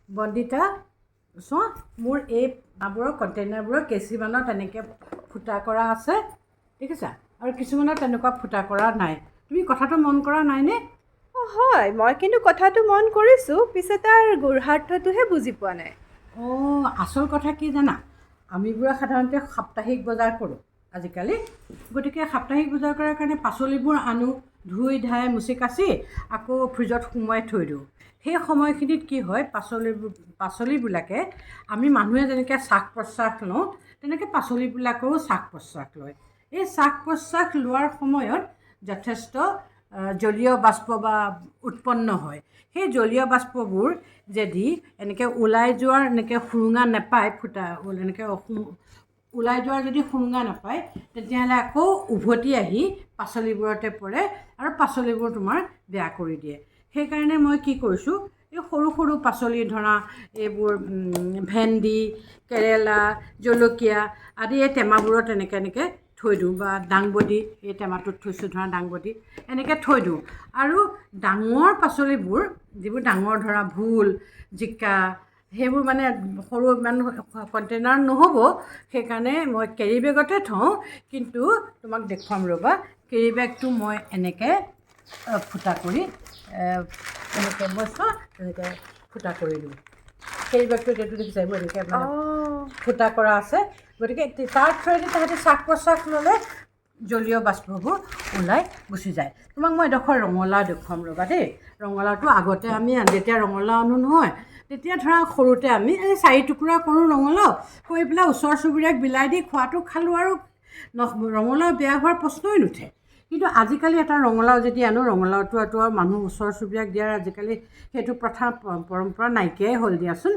বন্দিতা চোৱা মোৰ এই আবোৰৰ কণ্টেইনাৰবোৰৰ কেঁচিমানত এনেকৈ ফুটা কৰা আছে দেখিছা আৰু কিছুমানত তেনেকুৱা ফুটা কৰা নাই তুমি কথাটো মন কৰা নাইনে অঁ হয় মই কিন্তু কথাটো মন কৰিছোঁ পিছে তাৰ গুঢ়াৰ্থটোহে বুজি পোৱা নাই অঁ আচল কথা কি জানা আমিবোৰে সাধাৰণতে সাপ্তাহিক বজাৰ কৰোঁ আজিকালি গতিকে সাপ্তাহিক বজাৰ কৰাৰ কাৰণে পাচলিবোৰ আনো ধুই ধাই মুচি কাচি আকৌ ফ্ৰিজত সুমুৱাই থৈ দিওঁ সেই সময়খিনিত কি হয় পাচলিবিলাকে আমি মানুহে যেনেকৈ শ্বাস প্ৰশ্বাস লওঁ তেনেকৈ পাচলিবিলাকেও শ্বাস প্ৰশ্বাস লয় এই শ্বাস প্ৰশ্বাস লোৱাৰ সময়ত যথেষ্ট জলীয় বাষ্প বা উৎপন্ন হয় সেই জলীয় বাষ্পবোৰ যদি এনেকৈ ওলাই যোৱাৰ এনেকৈ সুৰুঙা নাপায় ফুটা এনেকৈ ওলাই যোৱাৰ যদি সুৰুঙা নাপায় তেতিয়াহ'লে আকৌ উভতি আহি পাচলিবোৰতে পৰে আৰু পাচলিবোৰ তোমাৰ বেয়া কৰি দিয়ে সেইকাৰণে মই কি কৰিছোঁ এই সৰু সৰু পাচলি ধৰা এইবোৰ ভেন্দি কেৰেলা জলকীয়া আদি এই টেমাবোৰত এনেকৈ থৈ দিওঁ বা দাংবডি এই টেমাটোত থৈছোঁ ধৰা দাংবডি এনেকৈ থৈ দিওঁ আৰু ডাঙৰ পাচলিবোৰ যিবোৰ ডাঙৰ ধৰা ভোল জিকা সেইবোৰ মানে সৰু ইমান কণ্টেইনাৰ নহ'ব সেইকাৰণে মই কেৰি বেগতে থওঁ কিন্তু তোমাক দেখুৱাম ৰ'বা কেৰি বেগটো মই এনেকৈ ফুটা কৰি এনেকৈ মই এনেকৈ ফুটা কৰি দিওঁ কেৰি বেগটোত এইটো দেখিছা এইবোৰ এনেকৈ মানে ফুটা কৰা আছে গতিকে তাৰ থ্ৰুৱেদি তাহাঁতি শ্বাস প্ৰশ্বাস ল'লে জলীয় বাষ্পবোৰ ওলাই গুচি যায় তোমাক মই এডোখৰ ৰঙালাও দেখুৱাম ৰ'বা দেই ৰঙালাওটো আগতে আমি যেতিয়া ৰঙালাও আনো নহয় তেতিয়া ধৰা সৰুতে আমি এই 4 টুকুৰা কৰোঁ ৰঙালাও কৰি পেলাই ওচৰ চুবুৰীয়াক বিলাই দি খোৱাটো খালোঁ আৰু ৰঙালাও বেয়া হোৱাৰ প্ৰশ্নই নুঠে কিন্তু আজিকালি এটা ৰঙালাও যদি আনো ৰঙালাওটো আৰু মানুহ ওচৰ চুবুৰীয়াক দিয়াৰ আজিকালি সেইটো প্ৰথা পৰম্পৰা নাইকিয়াই হ'ল দিয়াচোন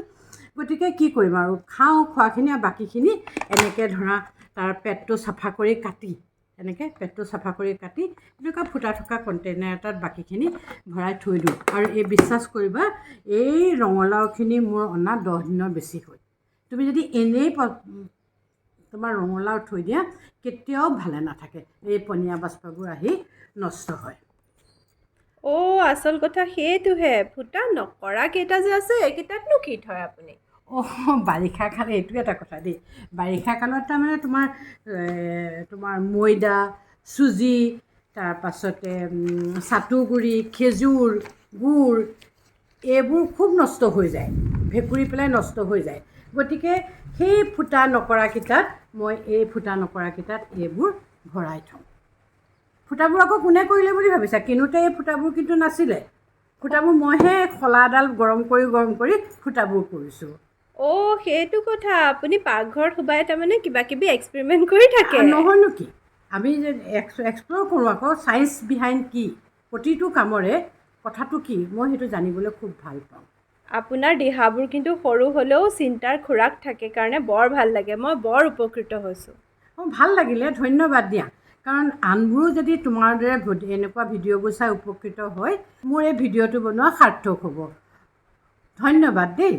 গতিকে কি কৰিম আৰু খাওঁ খোৱাখিনি আৰু বাকীখিনি এনেকৈ ধৰা তাৰ পেটটো চাফা কৰি কাটি এনেকৈ পেটটো চাফা কৰি কাটি এনেকুৱা ফুটা থকা কণ্টেইনাৰ এটাত বাকীখিনি ভৰাই থৈ দিওঁ আৰু এই বিশ্বাস কৰিবা এই ৰঙালাওখিনি মোৰ অনা 10 দিনৰ বেছি হ'ল তুমি যদি এনেই তোমাৰ ৰঙালাও থৈ দিয়া কেতিয়াও ভালে নাথাকে এই পনীয়া বাষ্পবোৰ আহি নষ্ট হয় অ' আচল কথা সেইটোহে ফুটা নকৰা কেইটা যে আছে এইকেইটাতনো কি থয় আপুনি অঁ বাৰিষা কাল এইটো এটা কথা দেই বাৰিষা কালত তাৰমানে তোমাৰ ময়দা চুজি তাৰপাছতে চাটুগুৰি খেজুৰ গুড় এইবোৰ খুব নষ্ট হৈ যায় ভেঁকুৰি পেলাই নষ্ট হৈ যায় গতিকে সেই ফুটা নকৰাকেইটাত মই এই ফুটা নকৰাকেইটাত এইবোৰ ভৰাই থওঁ ফুটাবোৰ আকৌ কোনে কৰিলে বুলি ভাবিছা কিনোতে এই ফুটাবোৰ কিন্তু নাছিলে ফুটাবোৰ মইহে শলাডাল গৰম কৰি ফুটাবোৰ কৰিছোঁ অ' সেইটো কথা আপুনি পাকঘৰত সোমাই তাৰমানে কিবা কিবি এক্সপেৰিমেণ্ট কৰি থাকে নহয়নো কি আমি যে এক্সপ্ল'ৰ কৰোঁ আকৌ চায়েন্স বিহাইণ্ড কি প্ৰতিটো কামৰে কথাটো কি মই সেইটো জানিবলৈ খুব ভাল পাওঁ আপোনাৰ দিহাবোৰ কিন্তু সৰু হ'লেও চিন্তাৰ খোৰাক থাকে কাৰণে বৰ ভাল লাগে মই বৰ উপকৃত হৈছোঁ অঁ ভাল লাগিলে ধন্যবাদ দিয়া কাৰণ আনবোৰো যদি তোমাৰ দৰে এনেকুৱা ভিডিঅ'বোৰ চাই উপকৃত হয় মোৰ এই ভিডিঅ'টো বনোৱা সাৰ্থক হ'ব ধন্যবাদ দেই